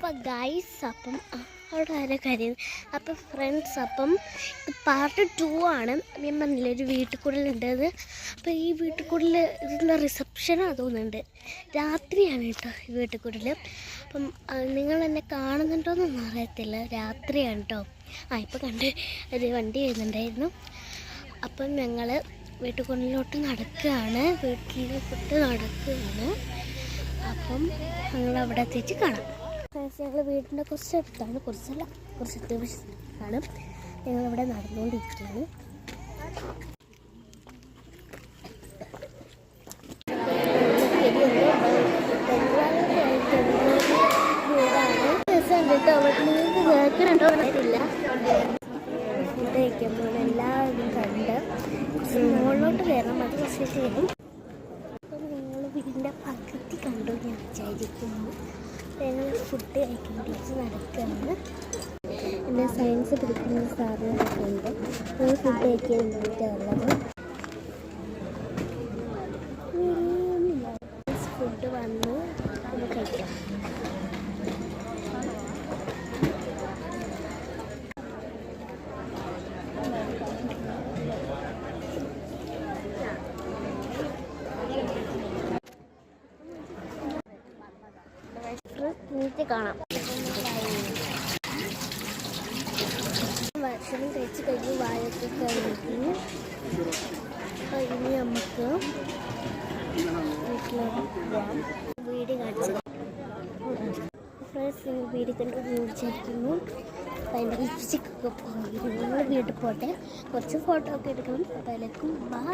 അപ്പം ഗൈസ് അപ്പം അവിടെ ആരോ കാര്യം അപ്പം ഫ്രണ്ട്സ് അപ്പം പാർട്ട് 2 ആണ്. ഞാൻ പറഞ്ഞില്ല ഒരു വീട്ടിൽ കൂടുതലുണ്ടത്. അപ്പോൾ ഈ വീട്ടിൽ കൂടുതൽ ഇതിൻ്റെ റിസപ്ഷനാണ് തോന്നുന്നുണ്ട്. രാത്രിയാണ് കേട്ടോ ഈ വീട്ടിൽ കൂടുതൽ. അപ്പം നിങ്ങൾ എന്നെ കാണുന്നുണ്ടോയെന്നൊന്നും അറിയത്തില്ല. രാത്രിയാണ് കേട്ടോ. ഇപ്പോൾ കണ്ട് ഒരു വണ്ടി വരുന്നുണ്ടായിരുന്നു. അപ്പം ഞങ്ങൾ വീട്ടിൽ കൂടുതലോട്ട് നടക്കുകയാണ്. വീട്ടിലോട്ട് നടക്കുകയാണ്. അപ്പം ഞങ്ങൾ അവിടെ എത്തിച്ച് കാണാം. ഞങ്ങൾ വീടിൻ്റെ കുറച്ചടുത്താണ്, കുറച്ചല്ല കുറച്ച് അത്യാവശ്യമാണ്. ഞങ്ങളിവിടെ നടന്നുകൊണ്ടിരിക്കുകയാണ്. നിങ്ങൾക്ക് കേൾക്കുന്നുണ്ടോ അറിയില്ല. ഫുഡ് കഴിക്കുമ്പോൾ എല്ലാവരും കണ്ട് മുകളിലോട്ട് കയറണം. അത് കുറച്ച് ചെയ്യും. അപ്പം നിങ്ങൾ വീടിൻ്റെ പകുതി കണ്ടു ഞാൻ വിചാരിക്കുന്നു. ഞങ്ങൾ ഫുഡ് കഴിക്കാൻ വേണ്ടിയിട്ട് നടക്കുകയാണ്. പിന്നെ സയൻസ് പഠിക്കുന്ന സാറിനൊക്കെ ഉണ്ട്. ഞങ്ങൾ ഫുഡ് കഴിക്കാൻ വേണ്ടിയിട്ടുള്ളത്. ഫുഡ് വന്നു നമ്മൾ കഴിക്കാം. നീറ്റ് കാണാം. ഭക്ഷണം കഴിച്ച് കഴിഞ്ഞ് വായൊക്കെ കഴിഞ്ഞു. അപ്പോൾ ഇനി നമുക്ക് വീട്ടിലോട്ട് പോവാം. വീഡിയോ കാണിച്ചത് ഫ്രണ്ട്സ് വീഡിയോ കണ്ട് വിചാരിക്കുന്നു. അതിൻ്റെ ലിപ്സ്റ്റിക്കൊക്കെ പോയി. നമ്മൾ വീട്ടിൽ പോട്ടെ, കുറച്ച് ഫോട്ടോ ഒക്കെ എടുക്കണം. അപ്പോൾ അതിലേക്കും ബൈ.